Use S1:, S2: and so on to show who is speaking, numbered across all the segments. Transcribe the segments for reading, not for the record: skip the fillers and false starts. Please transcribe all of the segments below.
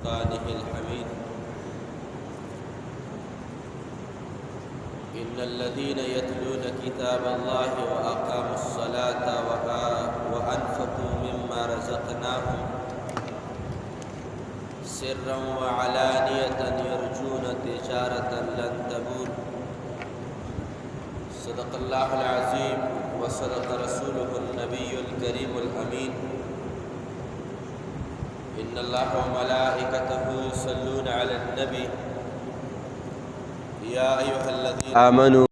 S1: سلطانه الحميد إن الذين يتلون كتاب الله وأقاموا الصلاة وأنفقوا مما رزقناهم سرا وعلانية يرجون تجارة لن تبور صدق الله العظيم وصدق رسوله النبي الكريم الأمين إن الله وملائكته يصلون على النبي يا أيها الذين آمنوا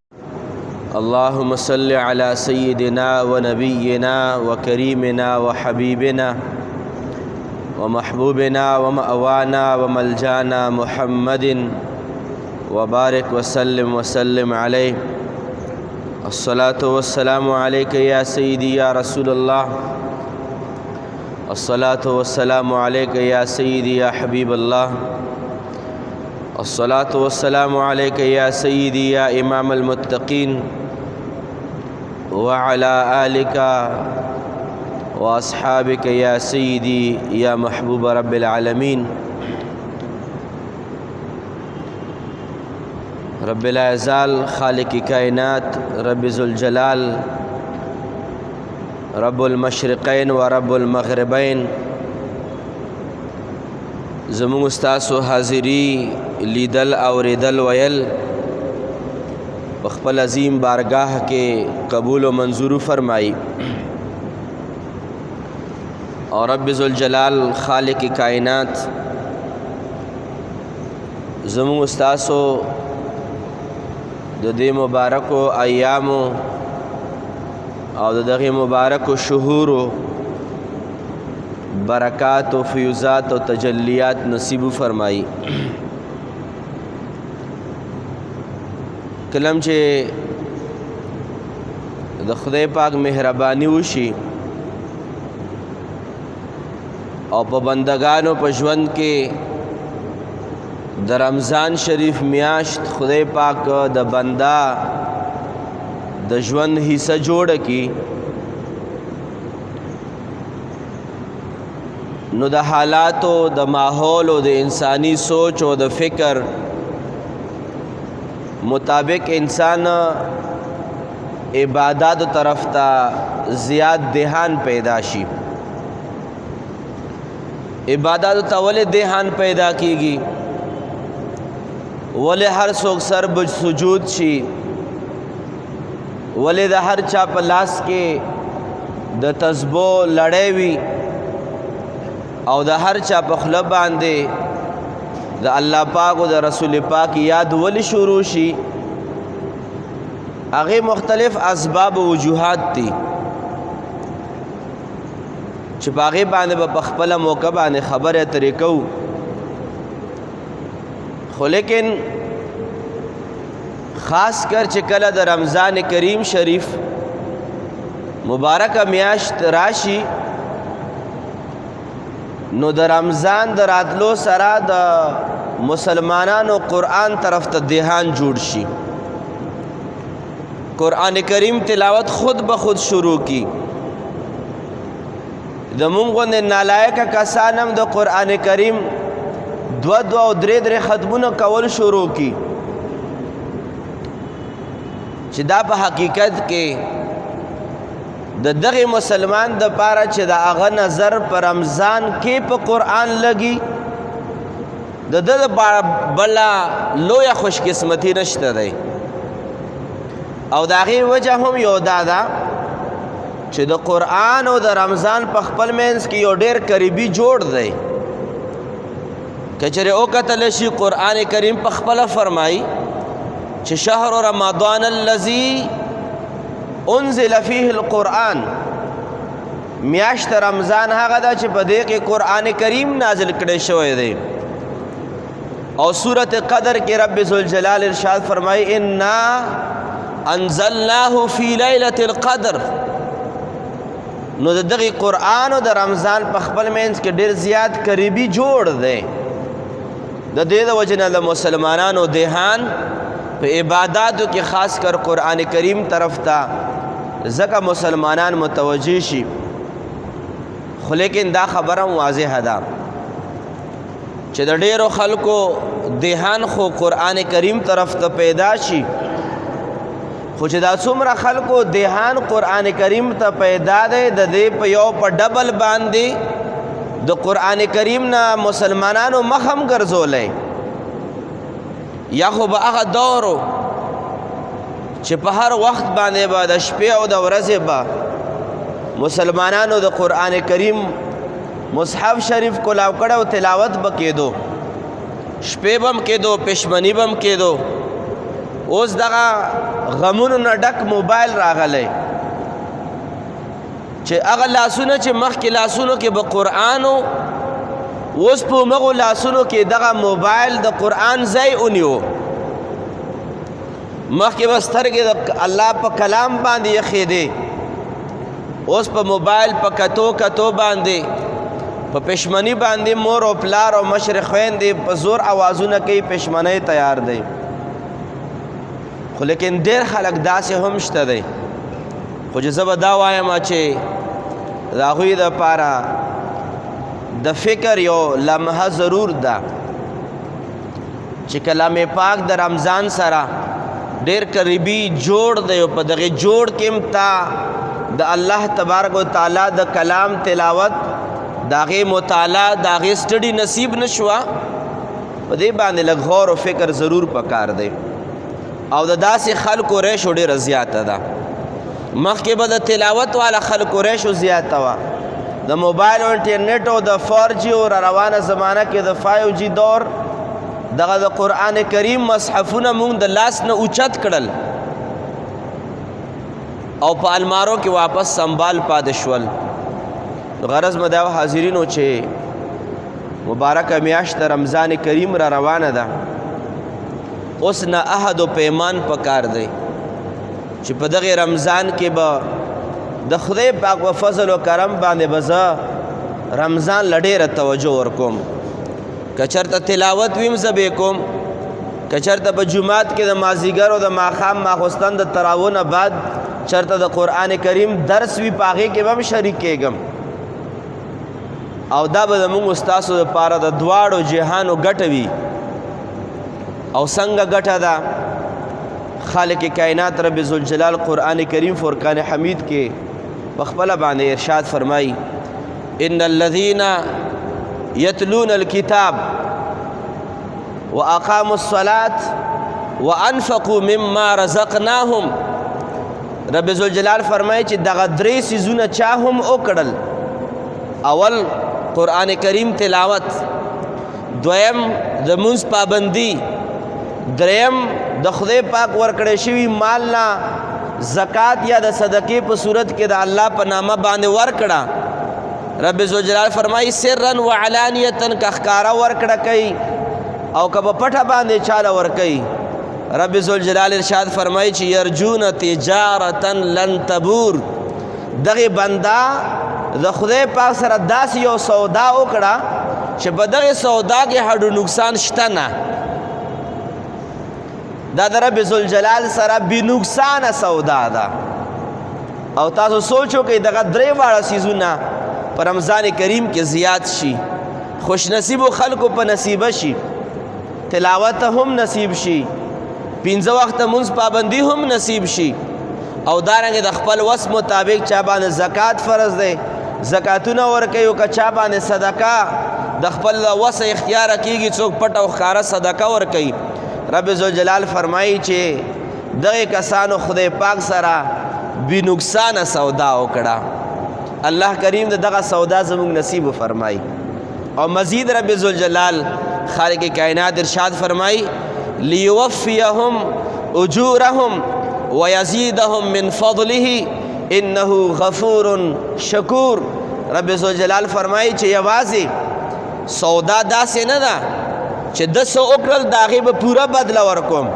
S1: اللهم صل على سيدنا ونبينا وكريمنا وحبيبنا ومحبوبنا ومأوانا وملجانا محمد وبارك وسلم عليه الصلاة والسلام عليك يا سيدي يا رسول الله الصلاة والسلام عليك يا سيدي يا حبيب الله الصلاة والسلام عليك يا سيدي يا إمام المتقين وعلى آلك وأصحابك يا سيدي يا محبوب رب العالمين رب لا يزال خالق كائنات رب ذو الجلال رب المشرقين ورب المغربين زمون استاسو حاضری لیدل اوریدل ویل خپل عظیم بارگاہ کے قبول و منظور فرمائی اور رب ذو الجلال خالق کائنات زمون استاسو د دې مبارکو ایامو او دغه مبارکو شهورو برکات و فیوزات و تجلیات نصیب فرمائی کلم چې د خدای پاک مهربانی وشي او په بندگانو په ژوند کې د رمضان شریف میاشت خدای پاک د بندا د ژوند حصہ جوړ کی نو د حالاتو د ماحول او د انسانی سوچ او د فکر مطابق انسان عبادت طرف ته زیات دهان پیدا شي عبادت ته ولې دهان پیدا کیږي ولې هر څوک سر سجود شي ولې د هر چا په لاس کې د تسبیح لړۍ وي او د هر چا په خوله باندې د الله پاک او د رسول پاک یاد ولې شروع شي هغه مختلف اسباب او وجوهات دي چې باغې باندې په خپل موقع باندې خبره طریقو خو لیکن خاص کر چې کله د رمضان کریم شریف مبارک میاشت راشي نو د رمضان د راتلو سره د مسلمانانو قرآن طرف ته دهان جوړ شي قرآن کریم تلاوت خود بخود شروع کی د مونږ غوندې نالایقه کسانم د قرآن کریم دو او درې ختمونه کول شروع کی چې دا په حقیقت کې د دغه مسلمان د پاره چې د هغه نظر پر رمضان کې په قرآن لګي د د بلا لویه خوش قسمتی نشته دی او د هغې وجه هم یو دا ده چې د قرآن او د رمضان په خپل منځ کې یو ډېر قریبي جوړ دی که چېرې وکتلی شي قرآن کریم په خپله فرمایي چې شهر رمضان الذي انزل فيه القرآن میاشت رمضان هغه ده چې په دې کې قرآن کریم نازل کړی شوی دی او سورت قدر کې رب ذوالجلال ارشاد فرمایي انا انزلناه فی لیلة القدر نو د دغه قرآن او د رمضان په خپل منځ کې ډېر زیات قریبي جوړ دی د دې د وجې نه د مسلمانانو دهان په عباداتو کې خاص کر قرآن کریم طرف ته ځکه مسلمانان متوجه شي خو لیکن دا خبره واضحه ده چې د ډیرو خلکو دهان خو قرآن کریم طرف ته پیدا شي، خو چې دا څومره خلکو دهان قرآن کریم ته پیدا دی د دې په یو په ډبل باندې د قرآن کریم نه مسلمانانو مخم ګرځولی. یا خو به هغه دورو چې په هر وخت باندې به د شپې او د ورځې به مسلمانانو د قرآن کریم مصحف شریف کلاو کړه او تلاوت به کېدو، شپې به هم کېدو، پشمني به هم کېدو. اوس دغه غمونو نه ډک موبایل راغلی چې هغه لاسونه چې مخکې لاسونو کې به قرآن و، اوس په مغو لاسونو کې دغه موبایل د قرآن ځای ونیو. مخکې به سترګې د الله په کلام باندې یخېدې، اوس په موبایل په کتو کتو باندې په پشمنی باندې مور او پلار او مشر خویندې په زور آوازونه کوي، پشمنۍ تیار دی. خو لیکن ډېر خلک داسې هم شته دی، خو چې زه به دا وایم چې د هغوی دپاره د فکر یو لمحه ضرور ده چې کلام پاک د رمضان سره ډېر قریبي جوړ دی، او په دغې جوړ کې هم تا د الله تبارک و تعالی د کلام تلاوت د هغې مطالعه د هغې سټډي نصیب نه شوه. په دې باندې لږ غور و فکر ضرور پکار دی. او د داسې خلکو ریشو ډېره زیاته ده. مخکې به د تلاوت والا خلکو ریشو زیاته وه، د موبایل او انټرنیټ او د 4G او را روانه زمانه کې د 5G دور دغه د قرآن کریم مصحفونه مونږ د لاس نه اوچت کړل او په المارو کې واپس سنبال پاتې شول. غرض مې دا حاضرینو چې مبارکه میاشت رمضان کریم را روانه ده، اوس نه عهد و پیمان پکار دی چې په دغه رمضان کې به د خدای پاک و فضل و کرم باندې به زه رمضان له ډېره توجه ورکوم. که چېرته تلاوت ویم زه به یې کوم، که چېرته په جومات کې د مازدیګر او د ماښام ماخوستن د تراویحو نه بعد چېرته د قرآن کریم درس وي، په هغې کې به هم شریک کېږم. او دا به زموږ ستاسو دپاره د دواړو جهانو ګټه وي. او څنګه ګټه ده؟ خالق کائنات رب ذوالجلال قرآن کریم فرقان حمید کې په خپله باندې ارشاد فرمایي: ان الذین یتلون الکتاب واقاموا الصلاة وانفقوا مما رزقناهم. رب ذوالجلال فرمایي چې دغه درې څیزونه چا هم وکړل: اول قرآن کریم تلاوت، دویم د مونځ پابندي، دریم د خدای پاک ورکړی شوي مال نه زکات یا د صدقې په صورت کې د الله په نامه باندې ورکړه. رب ذوالجلال فرمایي سرا و علانیتا، که ښکاره ورکړه کوي او که په پټه باندې چاله ورکوي. رب ذوالجلال ارشاد فرمایي چې یرجون تجارتا لن تبور. دغې بنده د خدای پاک سره داسې یو سودا وکړه چې په دغې سودا کې هډو نقصان شته نه. دا د رب ذوالجلال سره بې نقصانه سودا ده. او تاسو سوچ وکئ دغه درې واړه څیزونه په رمضان کریم کې زیات شي، خوش نصیبو خلکو په نصیبه شي، تلاوت هم نصیب شي، 5 وخته مونځ پابندي هم نصیب شي، او دارنګې د خپل وس مطابق چا باندې زکات فرض دی زکاتونه ورکوي، او که چا باندې صدقه د خپل وس اختیاره کېږي، څوک پټ او ښکاره صدقه ورکوي. رب ذوالجلال فرمایي چې دغې کسانو خدای پاک سره بې نقصانه سودا وکړه. الله کریم دغه سودا زموږ نصیب فرمایي. او مزید رب ذوالجلال خالق کائنات ارشاد فرمایي لیوفیهم اجورهم ویزیدهم من فضله انه غفور شکور. رب ذوالجلال فرمایي چې یوازې سودا داسې نه ده چې د څه وکړل د هغې به پوره بدله ورکوم،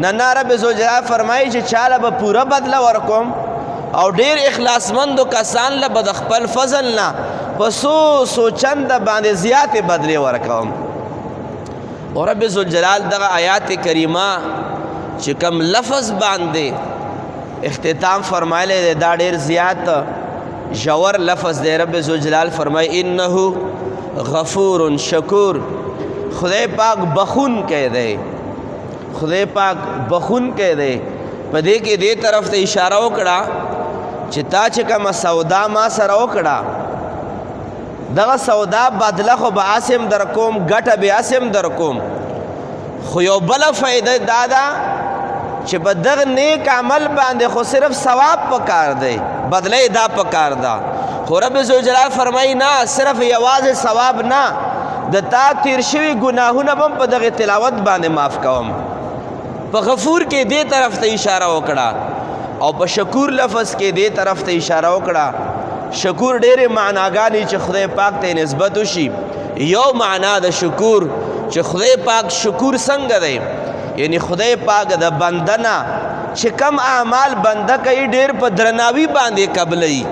S1: نه رب ذوالجلال فرمایي چې چاله به پوره بدله ورکوم، او ډېر اخلاصمندو کسان له به د خپل فضل نه په څو چنده باندې زیاتې بدلې ورکوم. او رب ذوالجلال دغه آیات کریمه چې کم لفظ باندې اختتام فرمایلی دی دا ډېر زیات ژور لفظ دی. رب ذوالجلال فرمایي انه غفور شکور. خدای پاک بخون کې دی خدای پاک بخون کې دی په دې کې دې طرف ته اشاره وکړه چې تا چې کومه سودا ما سره وکړه دغه سودا بدله خو به اسم در کوم ګټه به اسم در کوم خو یو بله فایده دا ده چې په دغه نیک عمل باندې خو صرف ثواب پکار دی بدله دا پکار ده خو رب ذوالجلال فرمایي نه صرف یوازې ثواب نه د تا تیر شوي ګناهونه به په دغه تلاوت باندې معاف کوم په غفور کې دې طرف ته اشاره وکړه او په شکور لفظ کې دې طرف ته اشاره وکړه شکور ډېرې معناګانې چې خدای پاک ته نسبت وشي یو معنا د شکور چې خدای پاک شکور څنګه دی یعنی خدای پاک د بنده نه چې کم اعمال بنده کوي ډېر په درناوي باندې قبلوي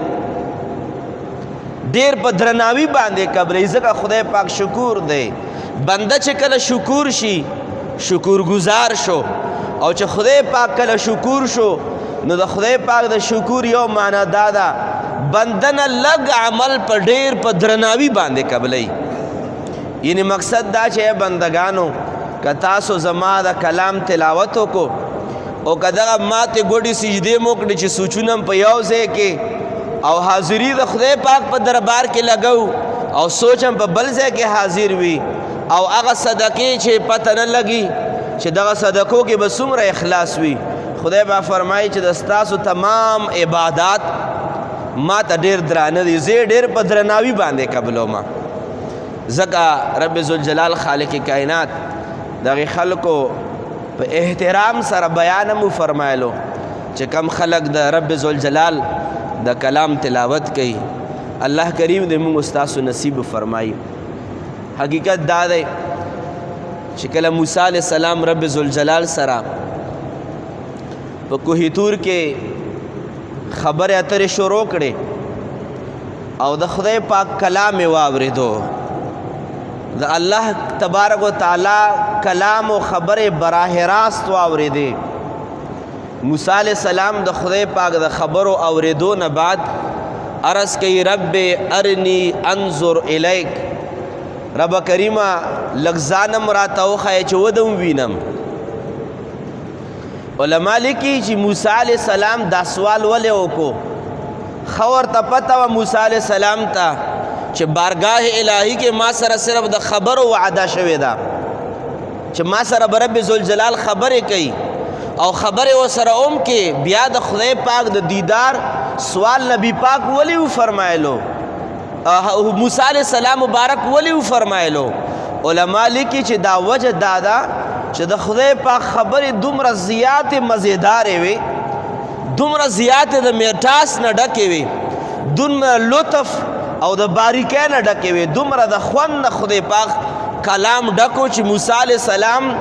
S1: ډېر په درناوي باندې قبلوي ځکه خدای پاک شکور دی بنده چې کله شکور شي شکر گزار شو او چې خدای پاک کله شکور شو نو د خدای پاک د شکور یو معنا دا ده بنده نه لږ عمل په ډېر په درناوي باندې قبلوي یعنی مقصد دا چې بندگانو که تاسو زما د کلام تلاوت وکړو او که دغه ماتې ګوډې سجدې مو کړې چې سوچونه په یو ځای کې او حاضري د خدای پاک په دربار کې لګو او سوچ هم په بل ځای کې حاضر وي او هغه صدقې چې پته نه لګي چې دغه صدقو کې به څومره اخلاص وي خدای به فرمایي چې د ستاسو تمام عبادات ما ته ډېر درانه دي زه ډېر په درناوي باندې قبلوم ځکه رب ذوالجلال خالق کائنات دغه خلکو په احترام سره بیان مو فرمایلو چې کم خلق د رب ذوالجلال د کلام تلاوت کوي الله کریم دې موږ ستاسو نصیب فرمایي حقیقت دا دی چې کله موسی علیه السلام رب ذوالجلال سره په کوه طور کې خبرې اترې شروع کړې او د خدای پاک کلام یې واورېدو د الله تبارک و تعالی کلام و خبرې براه راست واورېدې موسی علیه السلام د خدای پاک د خبرو اورېدو نه بعد عرض کوي رب ارنی انظر الیک رب کریمه لږ ځانم راته وښیه چې ودم وینم علما لیکي چې موسی علیه السلام دا سوال ولې وکړو ښه ورته پته وه موسی علیه السلام ته چې بارگاه الهی کې ما سره صرف د خبرو وعده شوې ده چې ما سره به رب ذوالجلال خبرې کوي او خبرې ورسره هم کې بیا د خدای پاک د دیدار سوال نبی پاک ولې وفرمایلو موسی علیه السلام مبارک ولې وفرمایلو علما لیکي چې دا وجه دا ده چې د خدای پاک خبرې دومره زیاتې مزیدارې وي دومره زیاتې د میټاس نه ډکې وي دومره لطف او د باریکۍ نه ډکې وي دومره د خوند نه خدای پاک کلام ډکو چې موسی علیه السلام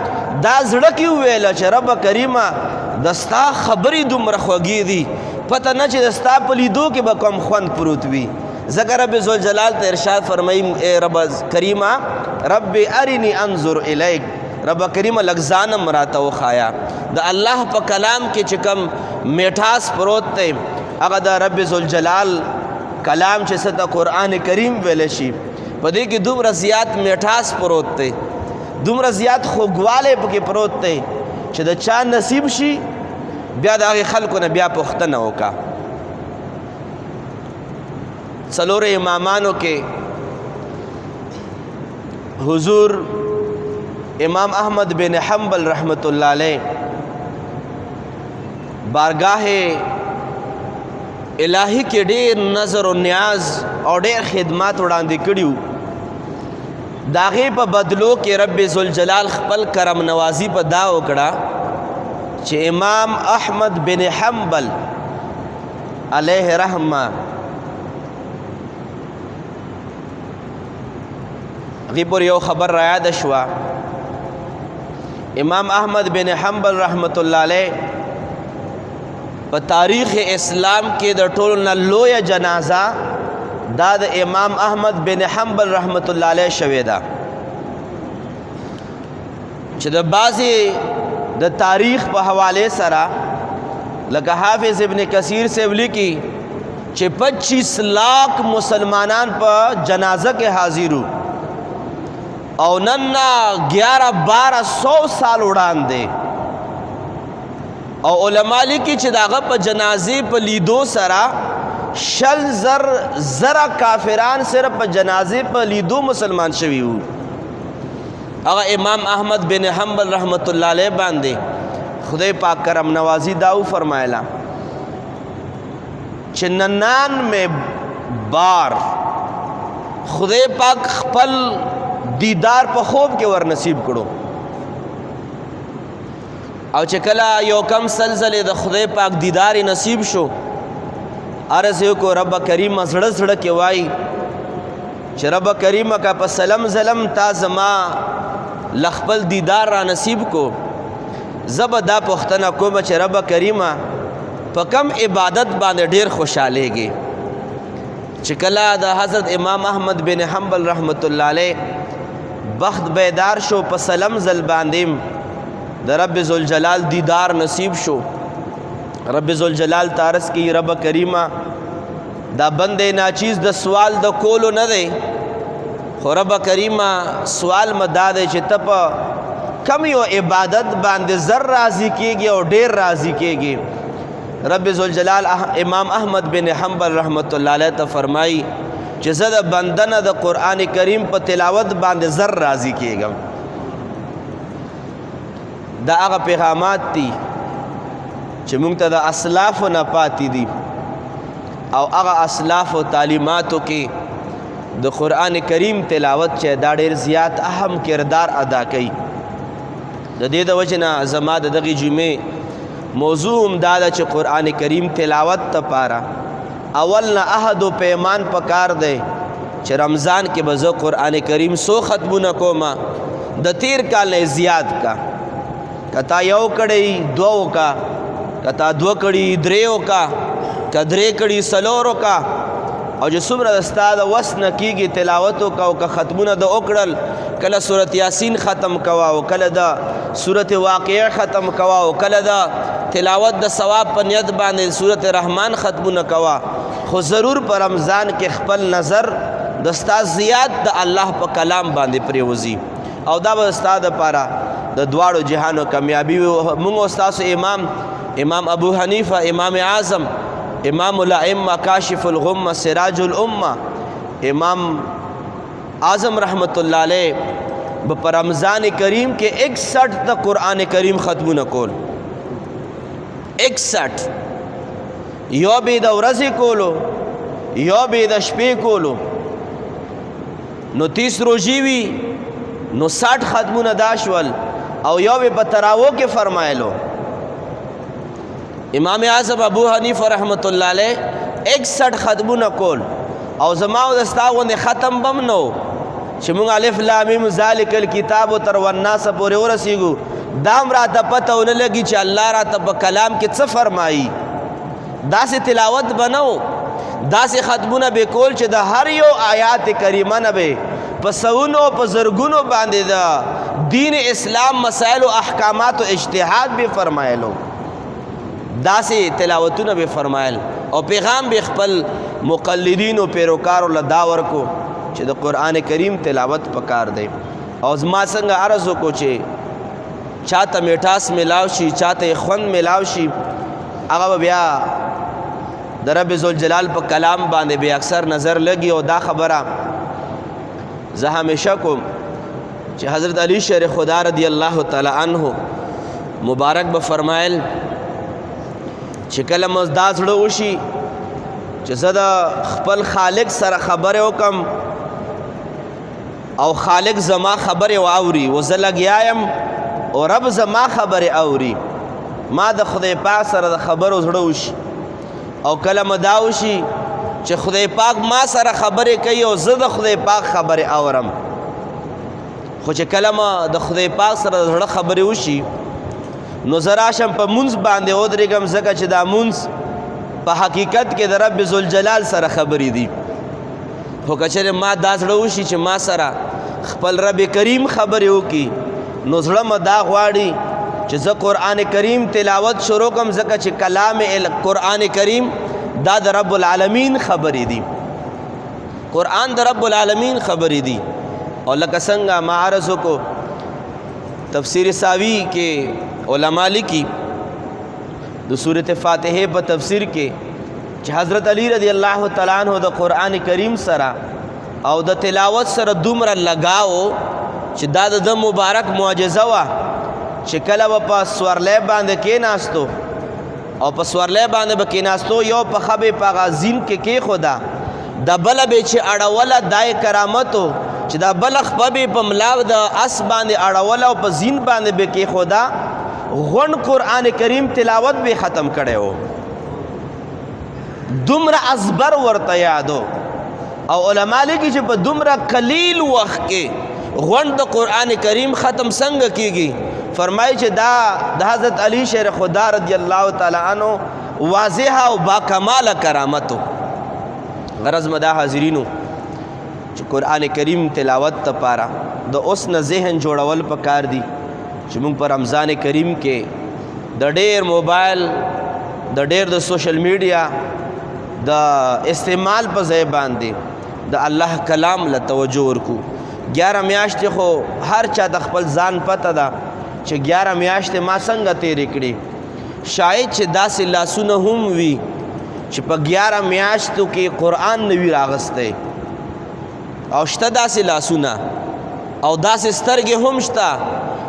S1: دا زړه کې وویله چې رب کریمه د ستا خبرې دومره خوږې دي پته نه چې د ستا په لیدو کې به کوم خوند پروت وي ځکه رب ذوالجلال ته ارشاد فرمایي ای رب کریمه رب ارنی انظر الیک رب کریمه لږ ځانم راته وښایه د الله په کلام کې چې کوم میټاس پروت دی هغه د رب ذوالجلال کلام چې څه ته قرآن کریم ویلی شي په دې کې دومره زیات میټاس پروت دی دومره زیات خوږوالی پکې پروت دی چې د چا نصیب شي بیا د هغې خلکو نه بیا پوښتنه وکړه څلورو امامانو کې حضور امام احمد بن حنبل رحمت الله علیه بارگاہ الہی کې ډېر نظر و نیاز او ډېر خدمات وړاندې کړي وو د هغې په بدلو کې رب ذوالجلال خپل کرم نوازي په دا وکړه چې امام احمد بن حنبل علیه رحمه هغې پورې یو خبر را یاده شوه امام احمد بن حنبل رحمت الله علیه په تاریخ اسلام کې د ټولو نه لویه جنازه دا د امام احمد بن حنبل رحمت الله علیه شوې ده چې د بعضې د تاریخ په حوالې سره لکه حافظ ابن کثیر صاحب لیکي چې 25 لاکھ مسلمانان په جنازه کې حاضر وو او نن 11-1200 سال وړاندې او علما لیکي چې داغه په جنازې په لیدو سره 100,000 کافران صرف په جنازې په لیدو مسلمان شوي وو. هغه امام احمد بن حنبل رحمت الله علیه باندې خدای پاک کرم نوازی داو فرمایلا چې 99 بار خدای پاک خپل دیدار په خوب کې ور نصیب کړو او چې کله یو کم سلسله د خدای پاک دیدار نصیب شو عرض یو کو رب کریم زړه زړه کې وای چې رب کریم کا په سلام زلم تا زما لخپل دیدار را نصیب کو زب دا پختنه کوم چې رب کریم په کم عبادت باندې ډیر خوشالهږي چې کله د حضرت امام احمد بن حنبل رحمت الله علیه بخت بیدار شو په سلام زل باندې د رب ذوالجلال دیدار نصیب شو رب ذوالجلال تارس کی رب کریمه دا بندے ناچیز د سوال د کولو نه دی خو رب کریمه سوال مدا دی چې ته په کم یو عبادت باندې زر راضی کیږي او ډیر راضی کیږي رب ذوالجلال امام احمد بن حنبل رحمت الله علیه ته فرمایي چې زه د بندنه د قرآن کریم په تلاوت باندې زر راضی کیږم. دا هغه پیغامات دي چې موږ ته د اسلافو نه پاتې دي او هغه اسلافو تعلیماتو کې د قرآن کریم تلاوت چې دا ډېر زیات اهم کردار ادا کوي. د دې د وجې نه زما د دغې جمعې موضوع هم دا ده چې قرآن کریم تلاوت دپاره اول نه عهد و پیمان پکار دی چې رمضان کې به زه قرآن کریم څو ختمونه کومه د تیر کال نه زیات کا کتا یو کړی دوو کا کتا دو کړي دریو کا کدرې کړي سلورو کا او چې څومره د ستا د وس نه کېږي تلاوت وکړه او که ختمونه د وکړل کله صورت یاسین ختم کوه او کله د صورت واقعه ختم کوه او کله د تلاوت د ثواب په نیت باندې صورت رحمان ختمونه کوه خو ضرور په رمضان کې خپل نظر د ستا زیات د الله په کلام باندې پرېوځي او دا به ستا دپاره د دواړو جهانو کامیابي وي. موږ او ستاسو امام ابو حنیفه امام اعظم امام الائمه کاشف الغمه سراج الامه امام اعظم رحمت الله علیه په رمضان کریم کې 61 د قرآن کریم ختمونه کول 61 یو به د ورځې کولو یو به د شپې کولو نو 30 روزي وي نو 60 ختمونه داشول او یو به په تراوو کې فرمایلو. امام اعظم ابو حنیفه رحمت الله علیه 61 ختمونه کول او زما او دستا غوندې ختم بم نو چې مونږ الف لام میم ذالک الکتاب تر والناس پورې ورسیږو دام راته پته ونه لګي چې الله راته په کلام کې څه فرمایي. داسې تلاوت بنو داسې ختمونه به کول چې د هر یو آیات کریمه نه به په سونو په زرګونو باندې د دین اسلام مسائل او احکامات او اجتهاد به فرمایلو داسې تلاوتونه به فرمایل او پیغام به خپل مقلدین او پیروکارو له دا ورکو چې د قرآن کریم تلاوت پکار دی. او زما څنګه عرض وکړو چې چاته میټاس ملاو شي چاته خوند ملاو شي هغه بیا د رب ذوالجلال په کلام باندې به اکثر نظر لګي. او دا خبره زه همیشه کوم چې حضرت علی شیر خدا رضی الله تعالی عنه مبارک به فرمایل چې کله مزدا زړه وشي چې زه د خپل خالق سره خبرې وکم او خالق زما خبرې واوري و زه لګیا یم او رب زما خبرې اوري ما د خدای پاک سره د خبرو زړه وشي او کله مدا وشي چې خدای پاک ما سره خبرې کوي او زه د خدای پاک خبرې اورم. خو چې کله ما د خدای پاک سره د زړه خبرې وشي نو زه راشم په مونځ باندې ودرېږم ځکه چې دا مونځ په حقیقت کې د رب ذوالجلال سره خبرې دي. خو که چېرې ما دا زړه وشي چې ما سره خپل رب کریم خبرې وکړي نو زړه مې دا غواړي چې زه قرآن کریم تلاوت شروع کړم ځکه چې کلام قرآن کریم دا د رب العالمین خبرې دي. قرآن د رب العالمین خبرې دي. او لکه څنګه ما عرض کو تفسیر ساوی کې علماء لیکي د سورۃ فاتحه په تفسیر کې چې حضرت علی رضی الله تعالی عنہ د قران کریم سره او د تلاوت سره دومره لگاو چې دا د مبارک معجزه وا چې کله په سورلې باندې کې ناستو او په سورلې باندې به کې ناستو یو په خبه په غازین کې خدا د بل به چې اړوله دای کرامتو چې دا بلخ په ملاو د اس باندې اړوله او په زین باندې به کې خدا غون قران کریم تلاوت به ختم کړي وو دومره ازبر ورته یادو او علماء لیکي چې په دومره قلیل وخت کې غون د قران کریم ختم څنګه کیږي فرمایي چې دا د حضرت علی شیر خدا رضی الله تعالی عنہ واضح او با کمال کرامتو غرض مدا حاضرینو چې قران کریم تلاوت ته پاره د اوس نه ذهن جوړول پکار دي چې موږ په رمضان کریم کې د ډېر موبایل د ډېر د سوشل میډیا د استعمال په ځای باندې د الله کلام له توجه ورکو 11 میاشتې خو هر چا د خپل ځان پته ده چې 11 میاشتې ما څنګه تیرې کړې شاید چې داسې لاسونه هم وي چې په 11 میاشتو کې قرآن نه وي راغستی او شته داسې لاسونه او داسې سترګې هم شته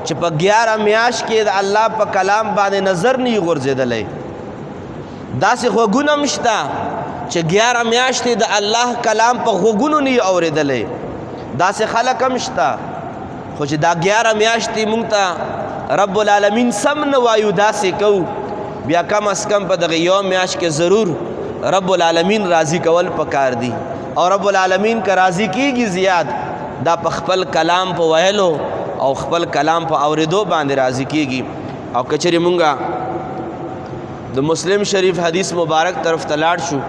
S1: چې په 11 میاشت کې د الله په کلام باندې نظر نه غورځېدلی داسې غوږونه هم شته چې 11 میاشتې د الله کلام په غوږونو نه اورېدلی داسې خلک هم شته خو چې دا 11 میاشتې مونږ ته رب العالمین سم نه وایو داسې کوو بیا کم از کم په دغه یو میاشت کې ضرور رب العالمین راضي کول پکار دي او رب العالمین که راضي کیږي زیات دا په خپل کلام په ویلو او خپل کلام په اوریدو باندې راضي کیږي او کچری مونږه د مسلم شریف حدیث مبارک طرف ته لاړ شو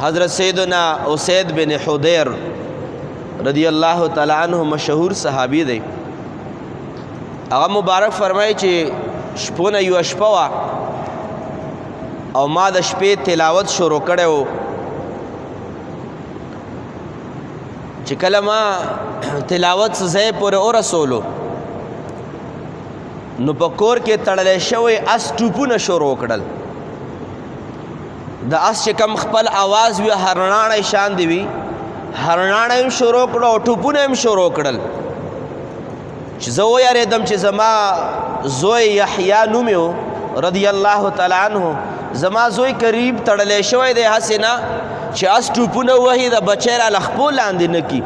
S1: حضرت سیدنا اسید بن حضیر رضی الله تعالی عنہ مشهور صحابی دی هغه مبارک فرمایي چې شپونه یو شپه وا او ما د شپې تلاوت شروع کړو چې کله ما تلاوت ځای پورې ورسولو نو په کور کې تړلې شوی اس ټوپونه شروع کړل د اس چې کم خپل आवाज وی هرناړی شان دی وی هرناړی هم شروع کړو او ټوپونه هم شروع کړل چې زه ویریدم چې زما زوی یحیی نومیو رضی الله تعالی عنہ زما زوی قریب تړلې شوی دی حسنا چې اس ټوپونه وਹੀ د بچی را لخپو لاندې نه کی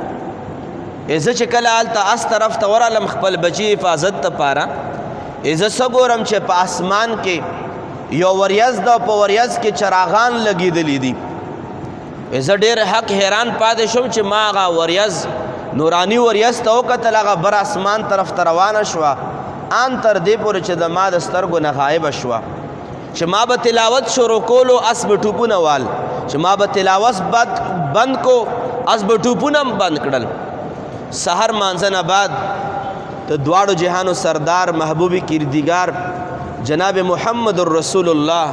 S1: زه چې کله هلته اس طرف ته ورالم خپل بچی حفاظت ته پاره زه څه ګورم چې په اسمان کې یو وریځ ده په وریځ کې چراغان لګېدلي دي زه ډېر حق حیران پاتې شوم چې ما هغه وریځ نورانی وریځ ته وکتل هغه بر اسمان طرف ته روانه شوه ان تر دې پورې چې د ما د سترګو نه غایبه شوه چې ما به تلاوت شروع کولو اس به ټوپونه وال چې ما به تلاوت بند کو اس به ټوپونه هم بند کړل سحر مانځه نه بعد د دواړو جهانو سردار محبوب کردګار جناب محمد رسول الله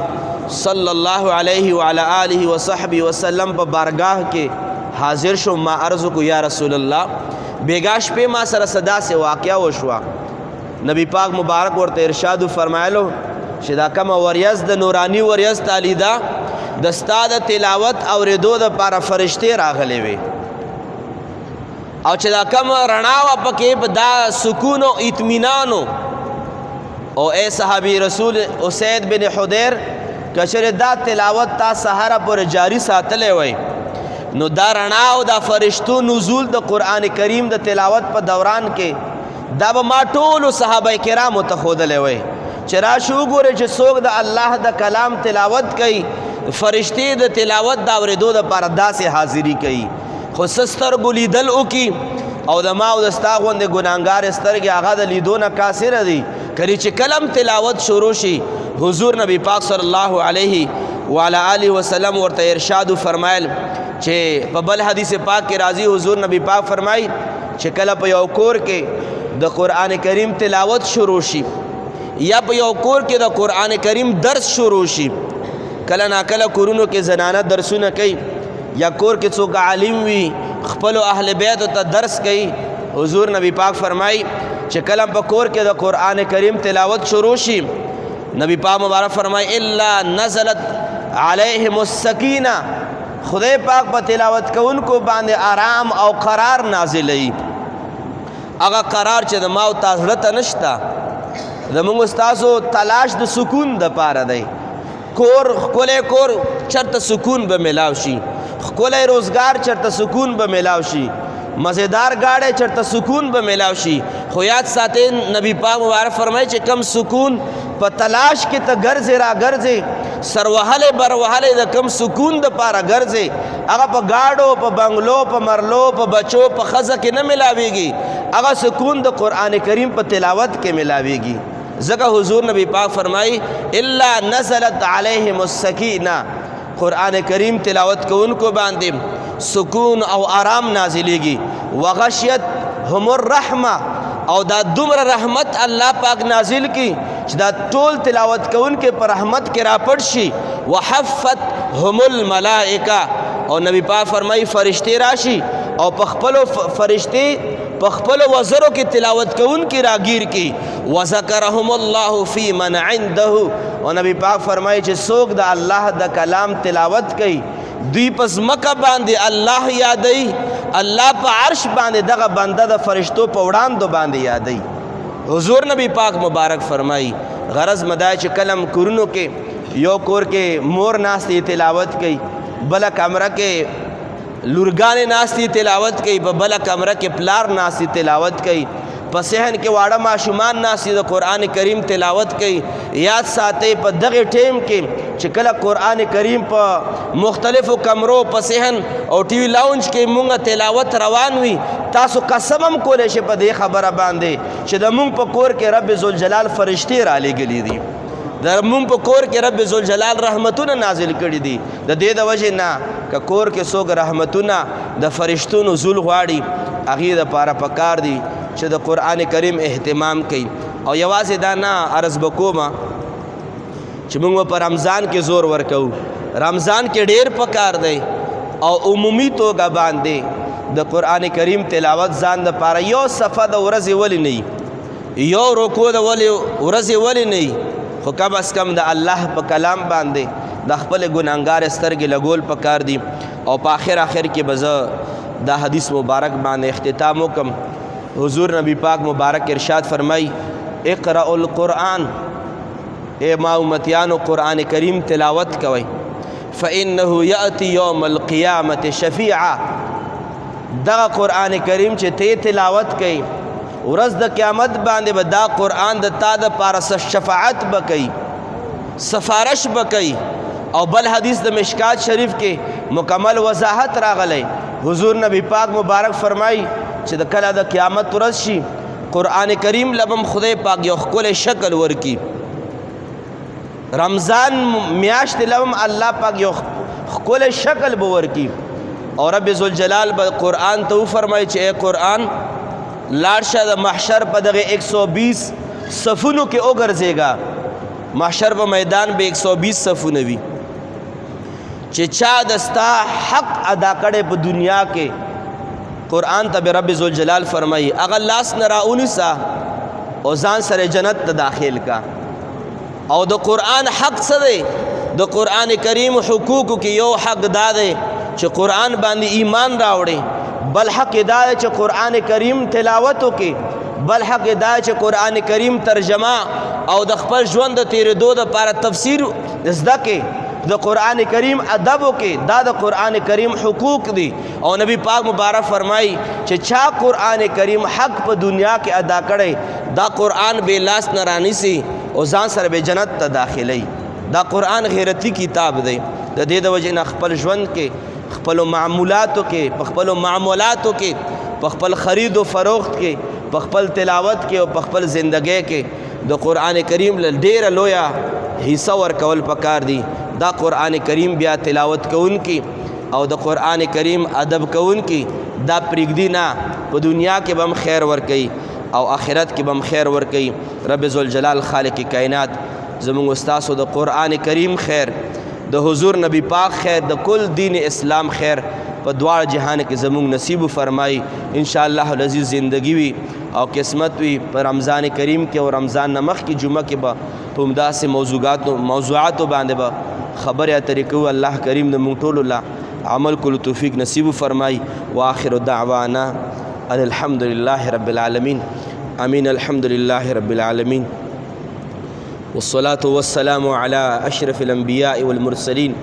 S1: صلی الله علیه وعلى آله وصحبه وسلم په بارگاہ کې حاضر شو ما عرض کو یا رسول الله بیگاش په ما سره صدا سے واقعا وشوا نبی پاک مبارک ورته ارشاد فرمایلو چې دا کوم وریاض د نورانی وریاض تعالیدا د استاد تلاوت اوریدو د لپاره فرشته راغلي وي او چې دا کوم رڼا و پکې دا سکون او اطمینان او اے صحابی رسول اسید بن حضیر کچره دا تلاوت تا سحر پر جاری ساتلې وای نو دا رڼا او دا فرشتو نزول د قران کریم د تلاوت په دوران کې دا به ما ټول صحابه کرام ته خودلې وای چې را شو ګوره چې څوک د الله د کلام تلاوت کوي فرشتي د تلاوت دا ورېدو د پر داسې حاضری کوي خو سستر ګلیدل او کی او د ما او د ستا غوندې ګناهګار سترګې هغه د لیدو نه کاسره دي کله چې کلم تلاوت شروع شي حضور نبی پاک صلی الله علیه وعلى آله وسلم ورته ارشاد فرمایل چې په بل حدیث پاک کې راځي حضور نبی پاک فرمایي چې کله په یو کور کې د قران کریم تلاوت شروع شي یا په یو کور کې د قران کریم درس شروع شي کله نا کله کورونو کې زنانه درسونه کوي یا کور کې څوک عالم وي خپل اهل بیت ته درس کوي. حضور نبی پاک فرمای چې کله په کور کې د قرآن کریم تلاوت شروع شي نبی پاک مبارک فرمای الا نزلت علیهم السکینه خدای پاک په تلاوت کوونکو باندې آرام او قرار نازلوي. هغه قرار چې د ما او تاسو ته نشته. زموږ استادو تلاش د سکون د پاره دی. کور ښکلی کور چرته سکون به میلاو شي، ښکلی روزګار چرته سکون به میلاو شي، مزیدار گاڑی چرته سکون به میلاو شي. خو یاد ساتئ نبی پاک مبارک فرمایي چې کم سکون په تلاش کې ته ګرځې را ګرځې، سروهلی بروهلی د کم سکون د پاره ګرځې، هغه په گاډو په بنگلو په مرلو په بچو په ښځه کې نه میلاویږي. هغه سکون د قرآن کریم په تلاوت کې میلاویږي. ځکه حضور نبی پاک فرمایي الا نزلت علیهم السکینه قرآن کریم تلاوت کوونکو باندې سکون او آرام نازلیږي. وغشیت هم الرحمه او دا دومره رحمت الله پاک نازل کی چې دا ټول تلاوت کوونکو پر رحمت کې راپړ شي. وحفت هم الملائکه او نبی پاک فرمایي فرشتي راشي او په خپل فرشتي په خپل وزرو کې تلاوت کوونکو راگیر کی. وذکرهم الله فی من عنده او نبی پاک فرمایي چې څوک د الله د کلام تلاوت کوي دوی پس مکه باندې الله یادوي، الله په عرش باندې دغه بنده د فرشتو په وړاندو باندې یادوي. حضور نبی پاک مبارک فرمایي غرض مدای چې کلم کورونو کې یو کور کې مور ناستی تلاوت کوي، بله کمره کې لورګانې ناستی تلاوت کوي، په بله کمره کې پلار ناستی تلاوت کوي، په صحن کې واړه ماشومان ناستی د قرآن کریم تلاوت کوي. یاد ساتئ په دغه ټیم کې چې کله قرآن کریم په مختلفو کمرو په صحن او ټي وي لاونج کې مونږ تلاوت روان وي تاسو قسم هم کولی شئ په دې خبره باندې چې د مونږ په کور کې رب ذوالجلال فرشتې رالیږلي دي، د مونږ په کور کې رب ذوالجلال رحمتونه نازل کړي دي. د دې د وجې نه که کور کې څوک رحمتونه د فرشتو نزول غواړي هغې دپاره پکار دي چې د قرآن کریم اهتمام کوي. او یوازې دا نه عرض به کومه چې موږ په رمضان کې زور ورکوو، رمضان کې ډیر پکار دی او عمومي توګه باندې د قرآن کریم تلاوت ځان دپاره یو صفحه د ورځې ولې نه وي، یو رکو د ورځې ولې نه وي، خو کم از کم د الله په کلام باندې د خپل ګناهګار سترګې لګول پکار دي. او په آخر کې به زه دا حدیث مبارک باندې اختتام وکم. حضور نبی پاک مبارک ارشاد فرمائی اقرأ القرآن، اے ما امتیانو قرآن کریم تلاوت کوئی، فإنه یأتی یوم القیامت شفیعا. دغه قرآن کریم چې ته تلاوت کوي ورځ د قیامت باندې به دا قرآن د تا دپاره شفاعت به کوي، سفارش به کوي. او بل حدیث د مشکات شریف کې مکمل وضاحت راغلی. حضور نبی پاک مبارک فرمائی چې د کله د قیامت ورځ شي قرآن کریم لبم خدای پاک یو ښکلی شکل ورکي. رمضان میاشت لبم الله پاک یو ښکلی شکل به ورکي او رب ذوالجلال به قرآن ته وفرمایي چې ای قرآن لاړ شه د محشر په دغه 120 صفونو کې وګرځېږه. محشر په میدان به 120 صفونه وي چې چا د ستا حق ادا کړی په دنیا کې قرآن ته به رب ذوالجلال فرمایي هغه لاس نه راونیسه او ځان سره جنت ته داخل کا. او د قرآن حق څه دی؟ د قرآن کریم حقوقو کې یو حق دا دی چې قرآن باندې ایمان راوړي، بل حق دا دی چې قرآن کریم تلاوت وکړي، بل حق دا دی چې قرآن کریم ترجمه او د خپل ژوند د تیرېدو دپاره تفسیر زده کړي، د قرآن کریم ادب وکړي. دا د قرآن کریم حقوق دي. او نبی پاک مبارک فرمایي چې چا قرآن کریم حق په دنیا کې ادا کړی دا قرآن بے لاس نه رانیسي او ځان سره به جنت ته داخلي. دا قرآن غیرتی کتاب دی. د دې د وجې نه خپل ژوند کې خپلو معمولاتو کې په خپلو معمولاتو کې په خپل خرید و فروخت کې په خپل تلاوت کې او په خپل زندګۍ کې د قرآن کریم له ډیره لویه حصہ ورکول پکار دي. دا قرآن کریم بیا تلاوت کوونکي او د قرآن کریم ادب کوونکي دا پرېږدي نه، په دنیا کې به هم خیر ورکوي او آخرت کې به هم خیر ورکوي. رب ذوالجلال خالق کائنات زموږ استاسو د قرآن کریم خیر، د حضور نبی پاک خیر، د کل دین اسلام خیر په دواړه جهان کې زموږ نصیب فرمایي ان شاء الله العزیز زندگی وي او قسمت وي په رمضان کریم کې او رمضان نه مخکې جمعه کې به په همداسې موضوعاتو باندې به خبرې اترې کوو. الله کریم د موږ ټولو له عمل کولو توفیق نصیب فرمایي. واخر دعوانا ان الحمد لله رب العالمین. امین. الحمد لله رب العالمین والصلاة والسلام على أشرف الأنبياء والمرسلين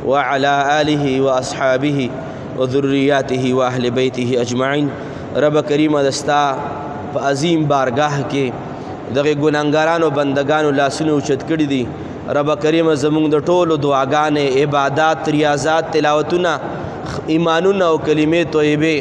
S1: وعلى آله وأصحابه وذرياته وأهل بيته أجمعين. رب کریم دستا په عظیم بارگاہ کې دغه ګناهګارانو بندگانو لاسونه اوچت کړي دي. رب کریم زموږ د ټولو دعاګانې، عبادات، ریاضات، تلاوتونه، ایمانونه او کلمې طیبې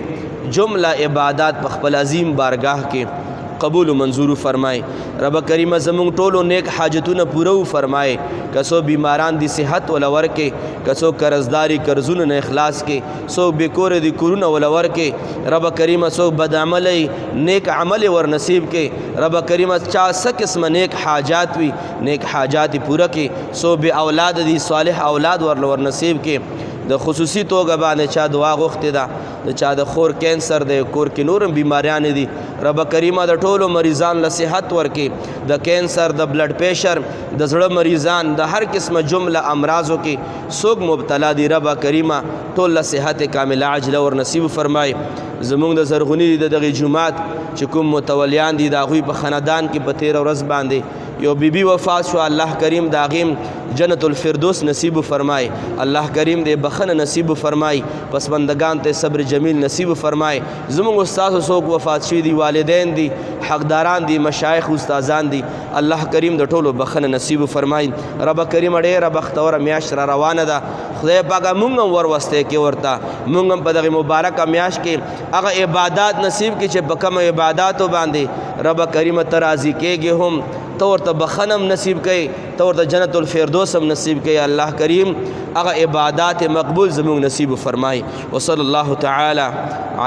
S1: جمله عبادات په خپل عظیم بارگاہ کې قبول و منظور فرمائے. رب کریم زمون ټولو نیک حاجتونه پوره فرمائے. کسو بیماران دی صحت ولور کې، کسو قرضداری قرضونه نه اخلاص کې، سو بیکور دی کورونه ولور کې. رب کریم سو بد عملی نیک عمل ور نصیب کې. رب کریم چا څه قسم نیک حاجات وي نیک حاجات پوره کې. سو بے اولاد دی صالح اولاد ور نصیب کې. د خصوصي توګه باندې چا دعا غوښتې ده، د چا د خور کینسر دی، کور کې نورم بیماریان دي، رب کریمه د ټولو مریضان له صحت ورکې. د کینسر، د بلډ پریشر، د زړه مریضان، د هر قسمه جمله امراضو کې څوک مبتلا دي، رب کریمه ټول له صحت کامله عاجله ور نصیب فرمای. زمونږ د زرغونی د دغه جماعت چې کوم متولیان دي د هغوی په خاندان کې په 13 ورځ باندې یو بیبي وفات شو. الله کریم د هغې جنت الفردوس نصیب فرمای. الله کریم دې بخنه نصیب فرمای. پس بندگان ته صبر جمیل نصیب فرمای. زمونږ استاد څوک وفات شوي دي، والدین دي، حقداران دي، مشایخ استادان دي، الله کریم د ټولو بخنه نصیب فرمای. رب کریم ډېره بختوره میاشت را روانه ده. خدای پاکه مونږ هم وروستی کې ورته مونږ هم په دغې مبارکه میاشت کې هغه عبادات نصیب کړي چې په کومو عباداتو باندې رب کریمه ته راضي کېږي هم ته ورته بخنه هم نصیب کوي، ته ورته جنت الفردوس هم نصیب کوي. الله کریم هغه عبادات مقبول زموږ نصیب فرمای. وصلی الله تعالی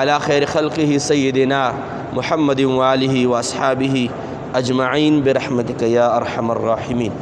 S1: علی خیر خلقه سیدنا محمد و آله و اصحابه اجمعین برحمتک یا ارحم الراحمین.